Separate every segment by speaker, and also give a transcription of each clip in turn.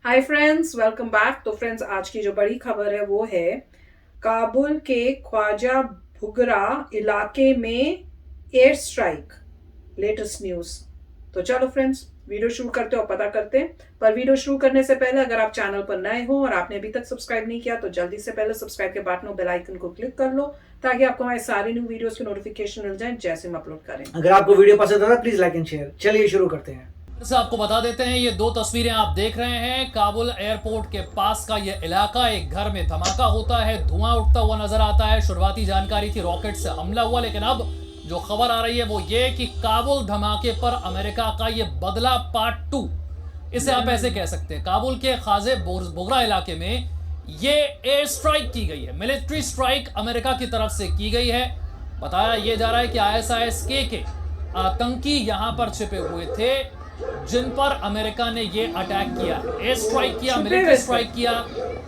Speaker 1: Hi friends, welcome back. तो friends, आज की जो बड़ी खबर है वो है काबुल के ख्वाजा बुगरा इलाके में एयर स्ट्राइक। Latest news. तो चलो फ्रेंड्स, वीडियो शुरू करते हो, पता करते हैं। पर वीडियो शुरू करने से पहले अगर आप चैनल पर नए हो और आपने अभी तक सब्सक्राइब नहीं किया तो जल्दी से पहले सब्सक्राइब के बटन और बेल आइकन को क्लिक कर लो ताकि आपको हमारे सारे न्यू वीडियोस की नोटिफिकेशन मिल जाए जैसे हम अपलोड करें।
Speaker 2: अगर आपको वीडियो पसंद आता है प्लीज लाइक एंड शेयर। चलिए शुरू करते हैं।
Speaker 3: से आपको बता देते हैं, ये दो तस्वीरें आप देख रहे हैं काबुल एयरपोर्ट के पास का ये इलाका। एक घर में धमाका होता है, धुआं उठता हुआ नजर आता है। शुरुआती जानकारी थी रॉकेट से हमला हुआ, लेकिन अब जो खबर आ रही है वो ये कि काबुल धमाके पर अमेरिका का ये बदला पार्ट 2, इसे आप ऐसे कह सकते हैं। काबुल के खाजे बोगरा इलाके में ये एयर स्ट्राइक की गई है, मिलिट्री स्ट्राइक अमेरिका की तरफ से की गई है। बताया ये जा रहा है कि ISIS-K के आतंकी यहां पर छिपे हुए थे जिन पर अमेरिका ने ये अटैक किया, एयर स्ट्राइक किया, मिलिट्री स्ट्राइक किया,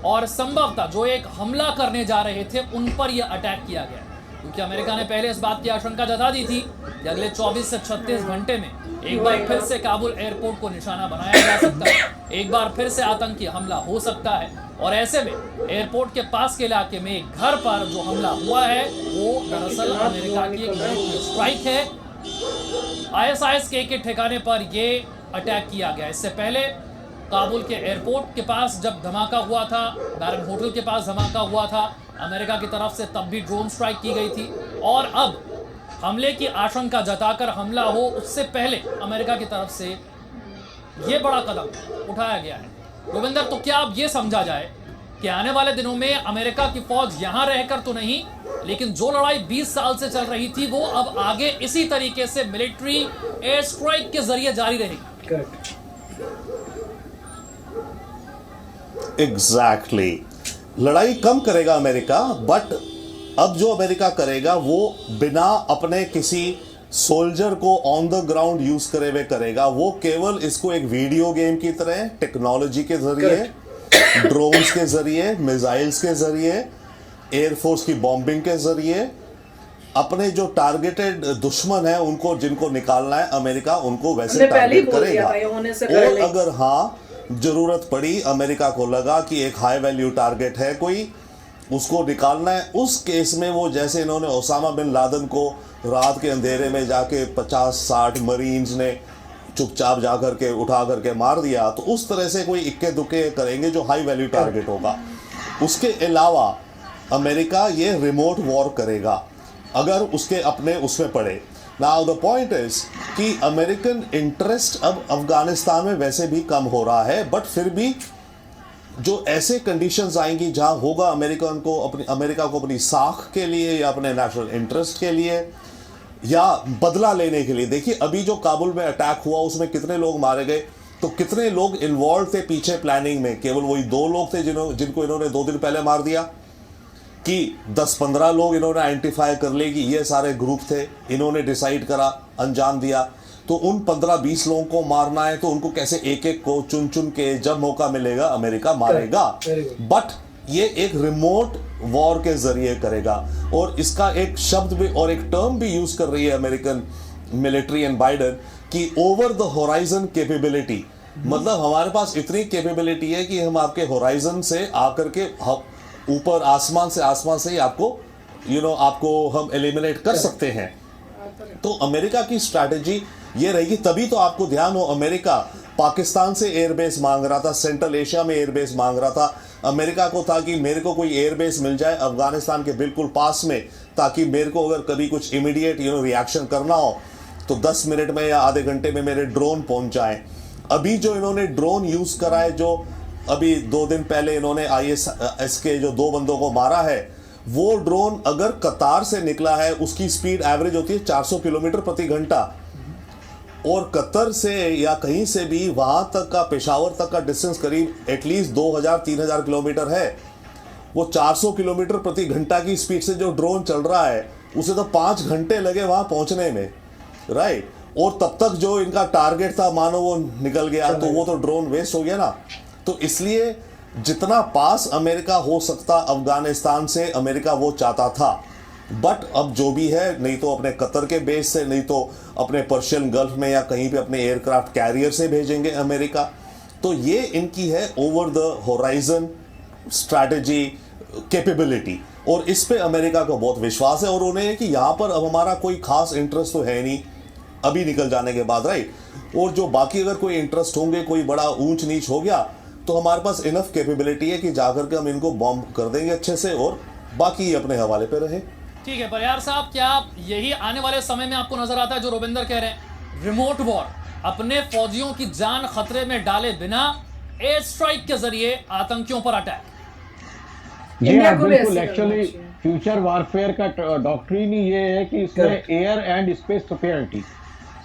Speaker 3: और संभवतः जो एक हमला करने जा रहे थे उन पर यह अटैक किया गया। क्योंकि अमेरिका ने पहले इस बात की आशंका जता दी थी कि अगले 24 से 36 घंटे में एक बार फिर से काबुल एयरपोर्ट को निशाना बनाया जा सकता है, एक बार फिर से आतंकी हमला हो सकता है। और ऐसे में एयरपोर्ट के पास के इलाके में एक घर पर जो हमला हुआ है वो दरअसल अमेरिका की एक मिलिट्री स्ट्राइक है। ISIS-K के ठिकाने पर ये अटैक किया गया। इससे पहले काबुल के एयरपोर्ट के पास जब धमाका हुआ था, बैरन होटल के पास धमाका हुआ था अमेरिका की तरफ से, तब भी ड्रोन स्ट्राइक की गई थी। और अब हमले की आशंका जताकर हमला हो उससे पहले अमेरिका की तरफ से ये बड़ा कदम उठाया गया है। गोविंदर, तो क्या अब ये समझा जाए कि आने वाले दिनों में अमेरिका की फौज यहां रहकर तो नहीं, लेकिन जो लड़ाई 20 साल से चल रही थी वो अब आगे इसी तरीके से मिलिट्री एयर स्ट्राइक के जरिए जारी रहेगी?
Speaker 4: एग्जैक्टली लड़ाई कम करेगा अमेरिका, बट अब जो अमेरिका करेगा वो बिना अपने किसी सोल्जर को ऑन द ग्राउंड यूज करे हुए करेगा। वो केवल इसको एक वीडियो गेम की तरह टेक्नोलॉजी के जरिए, ड्रोन्स के जरिए, मिसाइल्स के जरिए, एयरफोर्स की बॉम्बिंग के जरिए अपने जो टारगेटेड दुश्मन है उनको, जिनको निकालना है अमेरिका, उनको वैसे टारगेट करेगा। और अगर हाँ जरूरत पड़ी, अमेरिका को लगा कि एक हाई वैल्यू टारगेट है कोई, उसको निकालना है, उस केस में वो जैसे इन्होंने ओसामा बिन लादेन को रात के अंधेरे में जाके 50-60 मरीन्स ने चुपचाप जा करके उठा करके मार दिया, तो उस तरह से कोई इक्के दुक्के करेंगे जो हाई वैल्यू टारगेट होगा। उसके अलावा अमेरिका ये रिमोट वॉर करेगा अगर उसके अपने उसमें पड़े। नाउ द पॉइंट इज कि अमेरिकन इंटरेस्ट अब अफगानिस्तान में वैसे भी कम हो रहा है, बट फिर भी जो ऐसे कंडीशंस आएंगी जहां होगा अमेरिका को अपनी साख के लिए या अपने नेशनल इंटरेस्ट के लिए या बदला लेने के लिए। देखिए अभी जो काबुल में अटैक हुआ उसमें कितने लोग मारे गए, तो कितने लोग इन्वॉल्व थे पीछे प्लानिंग में? केवल वही 2 लोग थे जिनको इन्होंने 2 दिन पहले मार दिया, कि 10-15 लोग इन्होंने आइडेंटिफाई कर लिए कि ये सारे ग्रुप थे, इन्होंने डिसाइड करा, अंजाम दिया। तो उन 15-20 लोगों को मारना है तो उनको कैसे एक एक को चुन चुन के जब मौका मिलेगा अमेरिका मारेगा। बट ये एक रिमोट वॉर के जरिए करेगा। और इसका एक शब्द भी और एक टर्म भी यूज कर रही है अमेरिकन मिलिट्री एंड बाइडन कि ओवर द होराइजन कैपेबिलिटी। मतलब हमारे पास इतनी कैपेबिलिटी है कि हम आपके होराइजन से आकर के ऊपर आसमान से ही आपको हम एलिमिनेट कर सकते हैं। तो अमेरिका की स्ट्रैटेजी ये रहेगी। तभी तो आपको ध्यान हो, अमेरिका पाकिस्तान से एयरबेस मांग रहा था, सेंट्रल एशिया में एयरबेस मांग रहा था। अमेरिका को था कि मेरे को कोई एयरबेस मिल जाए अफगानिस्तान के बिल्कुल पास में, ताकि मेरे को अगर कभी कुछ इमीडिएट रिएक्शन करना हो तो 10 मिनट में या आधे घंटे में मेरे ड्रोन पहुंच जाए। अभी जो इन्होंने ड्रोन यूज करा है, जो अभी 2 दिन पहले इन्होंने ISIS के जो 2 बंदों को मारा है, वो ड्रोन अगर कतार से निकला है उसकी स्पीड एवरेज होती है 400 किलोमीटर प्रति घंटा, और कतर से या कहीं से भी वहां तक का, पेशावर तक का डिस्टेंस करीब एटलीस्ट 2000-3000 किलोमीटर है। वो 400 किलोमीटर प्रति घंटा की स्पीड से जो ड्रोन चल रहा है उसे तो 5 घंटे लगे वहां पहुंचने में, राइट। और तब तक जो इनका टारगेट था मानो वो निकल गया, तो वो तो ड्रोन वेस्ट हो गया ना। तो इसलिए जितना पास अमेरिका हो सकता अफगानिस्तान से, अमेरिका वो चाहता था। बट अब जो भी है, नहीं तो अपने कतर के बेस से, नहीं तो अपने पर्शियन गल्फ में या कहीं पे अपने एयरक्राफ्ट कैरियर से भेजेंगे अमेरिका। तो ये इनकी है over the horizon strategy capability, और इस पे अमेरिका को बहुत विश्वास है, और उन्हें कि यहाँ पर अब हमारा कोई खास इंटरेस्ट तो है नहीं अभी निकल जाने के बाद, राइट। और जो बाकी अगर कोई इंटरेस्ट होंगे, कोई बड़ा ऊंच नीच हो गया, तो हमारे पास इनफ कैपेबिलिटी है कि जाकर के हम इनको बॉम्ब कर देंगे अच्छे से, और बाकी अपने हवाले पे रहे।
Speaker 3: ठीक है परिहार साहब, क्या यही आने वाले समय में आपको नजर आता है जो रविंदर कह रहे हैं, रिमोट वॉर, अपने फौजियों की जान खतरे में डाले बिना एयर स्ट्राइक के जरिए आतंकियों पर अटैक?
Speaker 5: जी
Speaker 1: इंडिया
Speaker 5: हाँ,
Speaker 1: को भी
Speaker 5: बिल्कुल।
Speaker 1: ऐसे करना
Speaker 5: एक्चुअली
Speaker 1: चाहिए।
Speaker 5: फ्यूचर वारफेयर का डॉक्ट्रिन ही ये है कि इसमें
Speaker 2: Correct.
Speaker 5: Air and space superiority,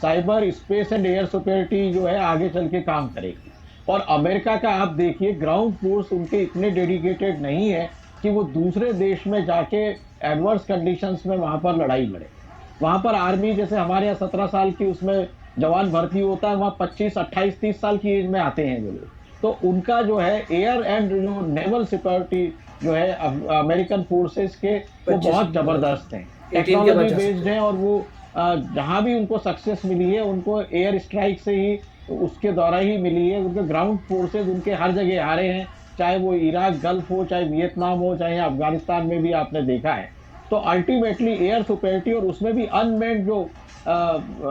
Speaker 5: cyber space and air superiority जो है आगे चल के काम करेगी। और अमेरिका का आप देखिए, ग्राउंड फोर्स उनके इतने डेडिकेटेड नहीं है कि वो दूसरे देश में जाके एडवर्स कंडीशंस में वहाँ पर लड़ाई लड़े। वहाँ पर आर्मी, जैसे हमारे यहाँ 17 साल की उसमें जवान भर्ती होता है, वहाँ 25, 28, 30 साल की एज में आते हैं वो लोग। तो उनका जो है एयर एंड जो नेवल सिक्योरिटी जो है अमेरिकन फोर्सेस के, वो
Speaker 2: 25
Speaker 5: बहुत जबरदस्त हैं,
Speaker 2: 18 के
Speaker 5: टेक्नोलॉजी
Speaker 2: बच्चे।
Speaker 5: बेस्ड हैं, और वो जहाँ भी उनको सक्सेस मिली है उनको एयर स्ट्राइक से ही, उसके द्वारा ही मिली है। उनके ग्राउंड फोर्सेज उनके हर जगह आ रहे हैं, चाहे वो इराक गल्फ हो, चाहे वियतनाम हो, चाहे अफगानिस्तान में भी आपने देखा है। तो अल्टीमेटली एयर सुपेरिटी, और उसमें भी अनमेन्ड जो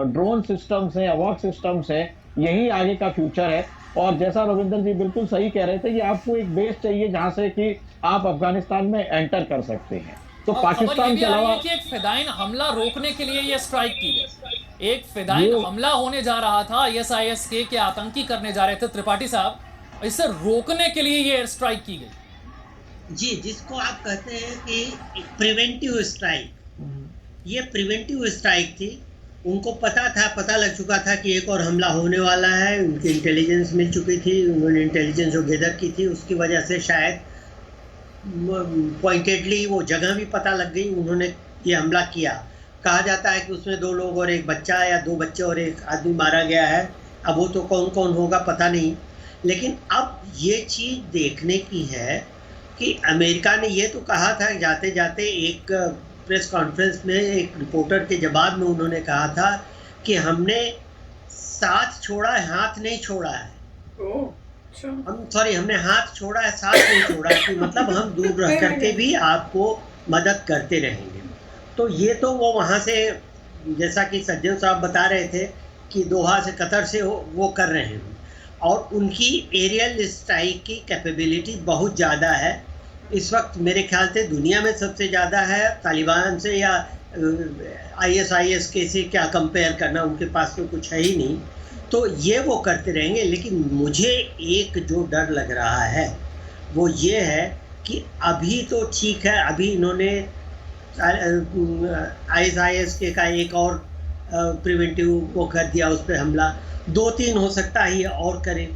Speaker 5: ड्रोन सिस्टम्स हैं, अवॉक सिस्टम्स हैं, यही आगे का फ्यूचर है। और जैसा रविंदर जी बिल्कुल सही कह रहे थे कि आपको एक बेस चाहिए जहां से कि आप अफगानिस्तान में एंटर कर सकते हैं। तो
Speaker 3: और खबर ये
Speaker 5: पाकिस्तान
Speaker 3: भी
Speaker 5: के
Speaker 3: आ रही
Speaker 5: अलावा
Speaker 3: है कि एक फिदाइन हमला रोकने के लिए ये स्ट्राइक की गई। एक फिदाइन
Speaker 5: ये-
Speaker 3: हमला होने जा रहा था, आईएसआईएस के आतंकी करने जा रहे थे त्रिपाठी साहब, इसे रोकने के लिए ये एयर स्ट्राइक की गई।
Speaker 6: जी, जिसको आप कहते हैं कि प्रिवेंटिव स्ट्राइक, ये प्रिवेंटिव स्ट्राइक थी। उनको पता लग चुका था कि एक और हमला होने वाला है, उनकी इंटेलिजेंस मिल चुकी थी, उन्होंने इंटेलिजेंस जो गैदर की थी उसकी वजह से शायद पॉइंटेडली वो जगह भी पता लग गई, उन्होंने ये हमला किया। कहा जाता है कि उसमें 2 लोग और एक बच्चा, या 2 बच्चे और एक आदमी मारा गया है। अब वो तो कौन कौन होगा पता नहीं, लेकिन अब ये चीज़ देखने की है कि अमेरिका ने ये तो कहा था, जाते जाते एक प्रेस कॉन्फ्रेंस में एक रिपोर्टर के जवाब में उन्होंने कहा था कि हमने साथ छोड़ा है, हाथ नहीं छोड़ा है।
Speaker 1: ओह, अच्छा।
Speaker 6: हमने हाथ छोड़ा है, साथ नहीं छोड़ा है, कि मतलब हम दूर रह करके भी आपको मदद करते रहेंगे। तो ये तो वो वहाँ से, जैसा कि सज्जन साहब बता रहे थे कि दोहा से, कतर से वो कर रहे हैं, और उनकी एरियल स्ट्राइक की कैपेबिलिटी बहुत ज़्यादा है। इस वक्त मेरे ख्याल से दुनिया में सबसे ज़्यादा है। तालिबान से या ISIS के से क्या कंपेयर करना, उनके पास तो कुछ है ही नहीं। तो ये वो करते रहेंगे। लेकिन मुझे एक जो डर लग रहा है वो ये है कि अभी तो ठीक है, अभी इन्होंने ISIS के का एक और प्रिवेंटिव वो कर दिया, उस पर हमला। 2-3 हो सकता है ये और करें,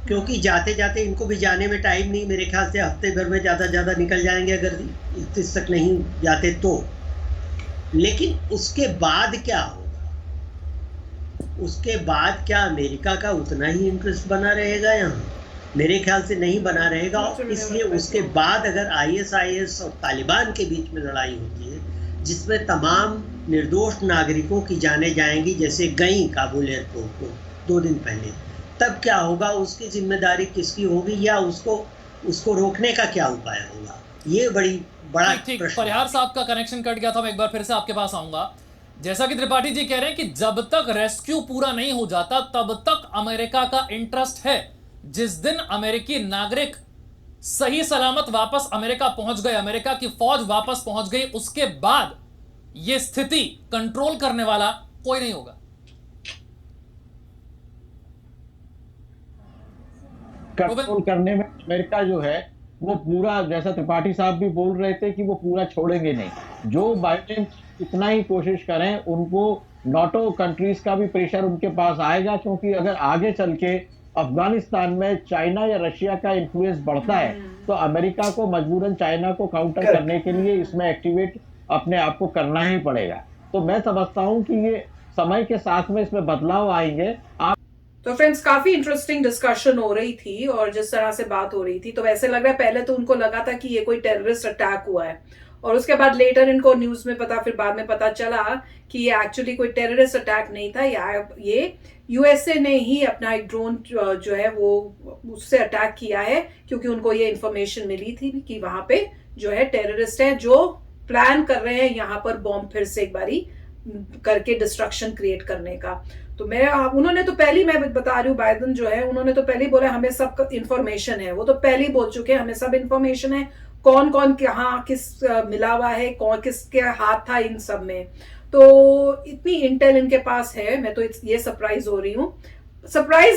Speaker 6: क्योंकि जाते जाते इनको भी जाने में टाइम नहीं, मेरे ख्याल से हफ्ते भर में ज़्यादा निकल जाएंगे अगर इस तक नहीं जाते तो। लेकिन उसके बाद क्या होगा? उसके बाद क्या अमेरिका का उतना ही इंटरेस्ट बना रहेगा यहाँ? मेरे ख्याल से नहीं बना रहेगा। और इसलिए उसके बाद अगर ISIS और तालिबान के बीच में लड़ाई होती है, जिसमें तमाम निर्दोष नागरिकों की जानें जाएंगी, जैसे गई काबुल एयरपोर्ट को 2 दिन पहले, तब क्या होगा? उसकी जिम्मेदारी किसकी होगी, या उसको रोकने का क्या उपाय होगा? ये बड़ा
Speaker 3: ठीक,
Speaker 6: प्रश्न।
Speaker 3: परिहार साहब का कनेक्शन कट गया था, मैं एक बार फिर से आपके पास आऊंगा। जैसा कि त्रिपाठी जी कह रहे हैं कि जब तक रेस्क्यू पूरा नहीं हो जाता तब तक अमेरिका का इंटरेस्ट है। जिस दिन अमेरिकी नागरिक सही सलामत वापस अमेरिका पहुंच गए, अमेरिका की फौज वापस पहुंच गई, उसके बाद यह स्थिति कंट्रोल करने वाला कोई नहीं होगा।
Speaker 5: कंट्रोल करने में अमेरिका जो है वो पूरा, जैसा त्रिपाठी साहब भी बोल रहे थे कि वो पूरा छोड़ेंगे नहीं। जो बाइडेन इतना ही कोशिश करें, उनको नाटो कंट्रीज का भी प्रेशर उनके पास आएगा, क्योंकि अगर आगे चल के अफगानिस्तान में चाइना या रशिया का इन्फ्लुएंस बढ़ता है तो अमेरिका को मजबूरन चाइना को काउंटर करने के लिए इसमें एक्टिवेट अपने आप को करना ही पड़ेगा। तो मैं समझता हूं कि ये समय के साथ में इसमें बदलाव आएंगे।
Speaker 1: तो फ्रेंड्स, काफी इंटरेस्टिंग डिस्कशन हो रही थी, और जिस तरह से बात हो रही थी तो वैसे लग रहा है, पहले तो उनको लगा था कि ये कोई टेररिस्ट अटैक हुआ है, और उसके बाद लेटर इनको न्यूज में फिर बाद में पता चला कि ये एक्चुअली कोई टेररिस्ट अटैक नहीं था, ये यूएसए ने ही अपना एक ड्रोन जो है वो उससे अटैक किया है, क्योंकि उनको ये इंफॉर्मेशन मिली थी कि वहां पे जो है टेररिस्ट है जो प्लान कर रहे हैं यहाँ पर बॉम्ब फिर से एक बारी करके डिस्ट्रक्शन क्रिएट करने का। तो उन्होंने तो पहले, मैं बता रही हूँ, बाइडेन जो है उन्होंने तो पहले ही बोला हमें सब इंफॉर्मेशन है, वो तो पहले ही बोल चुके हैं हमें सब इंफॉर्मेशन है, कौन कौन कहाँ किस मिला हुआ है, कौन किसके हाथ था इन सब में। तो इतनी इंटेल इनके पास है, मैं तो ये सरप्राइज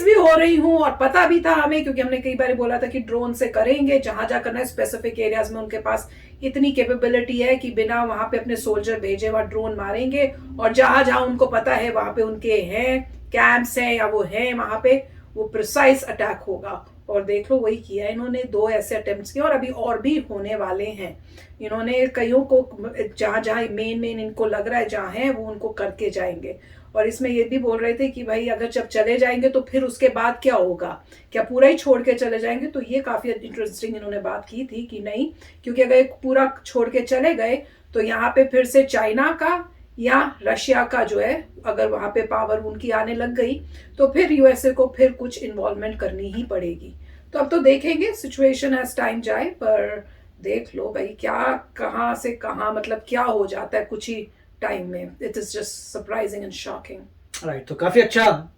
Speaker 1: भी हो रही हूँ और पता भी था हमें, क्योंकि हमने कई बार बोला था कि ड्रोन से करेंगे, जहां जहां करना है स्पेसिफिक एरियाज में उनके पास इतनी कैपेबिलिटी है कि बिना वहां पे अपने सोल्जर भेजे वहां ड्रोन मारेंगे, और जहां जहां उनको पता है वहां पे उनके हैं कैंप्स हैं या वो हैं वहां पे वो प्रिसाइज अटैक होगा। और देख लो वही किया इन्होंने, 2 ऐसे अटेम्प्ट्स किए और अभी और भी होने वाले हैं। इन्होंने कईयों को जहां जहां मेन इनको लग रहा है जहां है वो उनको करके जाएंगे। और इसमें ये भी बोल रहे थे कि भाई अगर जब चले जाएंगे तो फिर उसके बाद क्या होगा, क्या पूरा ही छोड़ के चले जाएंगे। तो ये काफी इंटरेस्टिंग इन्होंने बात की थी कि नहीं, क्योंकि अगर पूरा छोड़ के चले गए तो यहाँ पे फिर से चाइना का या रशिया का जो है अगर वहां पे पावर उनकी आने लग गई तो फिर यूएसए को फिर कुछ इन्वॉल्वमेंट करनी ही पड़ेगी। तो अब तो देखेंगे सिचुएशन एज टाइम जाए, पर देख लो भाई क्या कहाँ से कहाँ मतलब क्या हो जाता है कुछ ही टाइम में। It is just surprising and shocking.
Speaker 2: Right, तो काफी अच्छा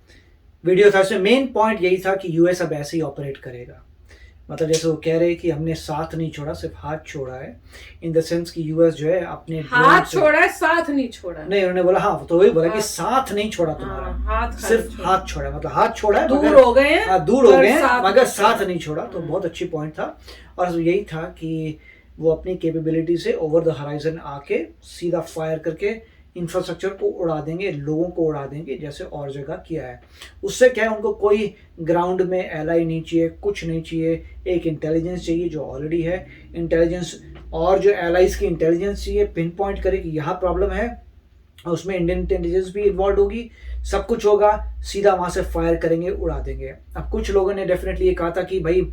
Speaker 2: वीडियो था। इसमें मेन पॉइंट यही था कि यूएस अब ऐसे ही ऑपरेट करेगा, मतलब जैसे वो कह रहे हैं कि हमने साथ नहीं छोड़ा, सिर्फ हाथ छोड़ा है, इन द सेंस कि यूएस जो है अपने
Speaker 1: हाथ छोड़ा है, साथ नहीं छोड़ा
Speaker 2: नहीं। उन्होंने बोला हाँ, तो वही बोला कि साथ नहीं छोड़ा तुम्हारा,
Speaker 1: हाथ
Speaker 2: सिर्फ हाथ छोड़ा, मतलब हाथ छोड़ा है,
Speaker 1: दूर हो गए हैं,
Speaker 2: दूर हो गए हैं मगर साथ नहीं छोड़ा। तो बहुत अच्छी पॉइंट था। और यही था कि वो अपनी कैपेबिलिटी से ओवर द हराइजन आके सीधा फायर करके इंफ्रास्ट्रक्चर को उड़ा देंगे, लोगों को उड़ा देंगे, जैसे और जगह किया है। उससे क्या है, उनको कोई ग्राउंड में एलाई नहीं चाहिए, कुछ नहीं चाहिए, एक इंटेलिजेंस चाहिए जो ऑलरेडी है, इंटेलिजेंस और जो एलाइज की इंटेलिजेंस चाहिए, पिन पॉइंट करे कि यहाँ प्रॉब्लम है, उसमें इंडियन इंटेलिजेंस भी इन्वॉल्व होगी, सब कुछ होगा, सीधा वहाँ से फायर करेंगे, उड़ा देंगे। अब कुछ लोगों ने डेफिनेटली ये कहा था कि भाई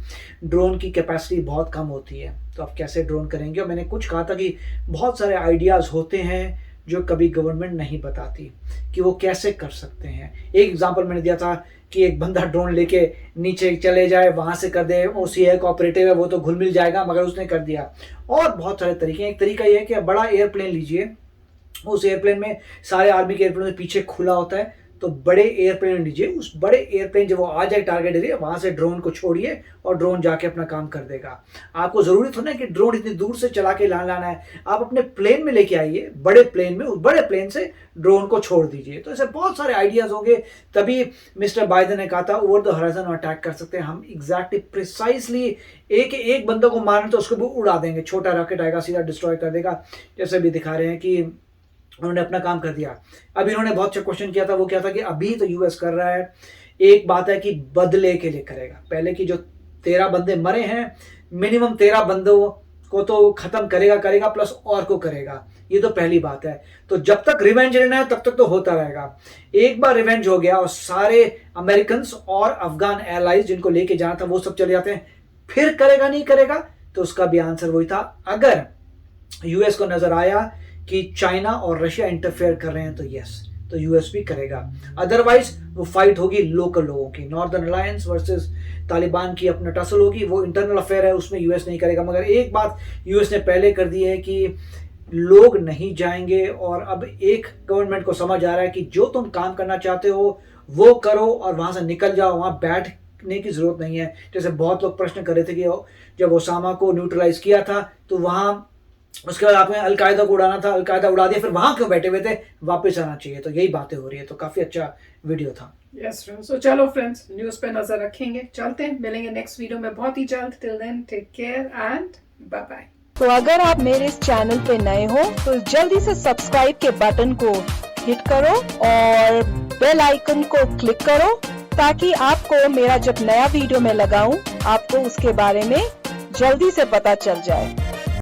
Speaker 2: ड्रोन की कैपेसिटी बहुत कम होती है, तो अब कैसे ड्रोन करेंगे। और मैंने कुछ कहा था कि बहुत सारे आइडियाज़ होते हैं जो कभी गवर्नमेंट नहीं बताती कि वो कैसे कर सकते हैं। एक एग्जांपल मैंने दिया था कि एक बंदा ड्रोन लेके नीचे चले जाए, वहाँ से कर दे, OCA का ऑपरेटिव है वो तो घुल मिल जाएगा, मगर उसने कर दिया। और बहुत सारे तरीके हैं। एक तरीका ये है कि बड़ा एयरप्लेन लीजिए, उस एयरप्लेन में सारे आर्मी के एयरप्लेन में पीछे खुला होता है, तो बड़े एयरप्लेन लीजिए, उस बड़े एयरप्लेन जब वो आ जाए टारगेट एरिया, वहाँ से ड्रोन को छोड़िए और ड्रोन जाके अपना काम कर देगा। आपको ज़रूरी थोड़ा है कि ड्रोन इतनी दूर से चला के लाना है, आप अपने प्लेन में लेके आइए, बड़े प्लेन में, उस बड़े प्लेन से ड्रोन को छोड़ दीजिए। तो ऐसे बहुत सारे आइडियाज़ होंगे। तभी मिस्टर बाइडेन ने कहा था ओवर द हॉराइजन अटैक कर सकते हैं हम, एग्जैक्टली प्रिसाइसली एक बंदे को मारने तो उसको भी उड़ा देंगे, छोटा रॉकेट आएगा सीधा डिस्ट्रॉय कर देगा, जैसे भी दिखा रहे हैं कि उन्होंने अपना काम कर दिया। अब इन्होंने बहुत अच्छा क्वेश्चन किया था, वो क्या था कि अभी तो यूएस कर रहा है, एक बात है कि बदले के लिए करेगा। पहले की जो 13 बंदे मरे हैं, मिनिमम 13 बंदों को तो खत्म करेगा प्लस और को करेगा, ये तो पहली बात है। तो जब तक रिवेंज लेना है तब तक तो होता रहेगा। एक बार रिवेंज हो गया और सारे अमेरिकन और अफगान एलाइज जिनको लेके जाना था वो सब चले जाते हैं, फिर करेगा नहीं करेगा, तो उसका भी आंसर वही था। अगर यूएस को नजर आया कि चाइना और रशिया इंटरफेयर कर रहे हैं तो यस, तो यूएस भी करेगा। अदरवाइज वो फाइट होगी लोकल लोगों की, नॉर्दर्न अलायंस वर्सेस तालिबान की अपना टसल होगी, वो इंटरनल अफेयर है, उसमें यूएस नहीं करेगा। मगर एक बात यूएस ने पहले कर दी है कि लोग नहीं जाएंगे, और अब एक गवर्नमेंट को समझ आ रहा है कि जो तुम काम करना चाहते हो वो करो और वहां से निकल जाओ, वहां बैठने की जरूरत नहीं है। जैसे बहुत लोग प्रश्न कर रहे थे कि जब ओसामा को न्यूट्रलाइज किया था तो वहां उसके बाद आपने अलकायदा को उड़ाना था, अलकायदा उड़ा दिया, फिर वहां क्यों बैठे हुए थे, वापस आना चाहिए। तो यही बातें हो रही है। तो काफी अच्छा वीडियो था।
Speaker 1: यस फ्रेंड्स, तो चलो फ्रेंड्स न्यूज पे नजर रखेंगे, चलते हैं, मिलेंगे नेक्स्ट वीडियो में बहुत ही जल्द। Till then take care and bye bye.
Speaker 7: तो अगर आप मेरे इस चैनल पे नए हो तो जल्दी से सब्सक्राइब के बटन को हिट करो और बेल आइकन को क्लिक करो, ताकि आपको मेरा जब नया वीडियो मैं लगाऊं आपको उसके बारे में जल्दी से पता चल जाए।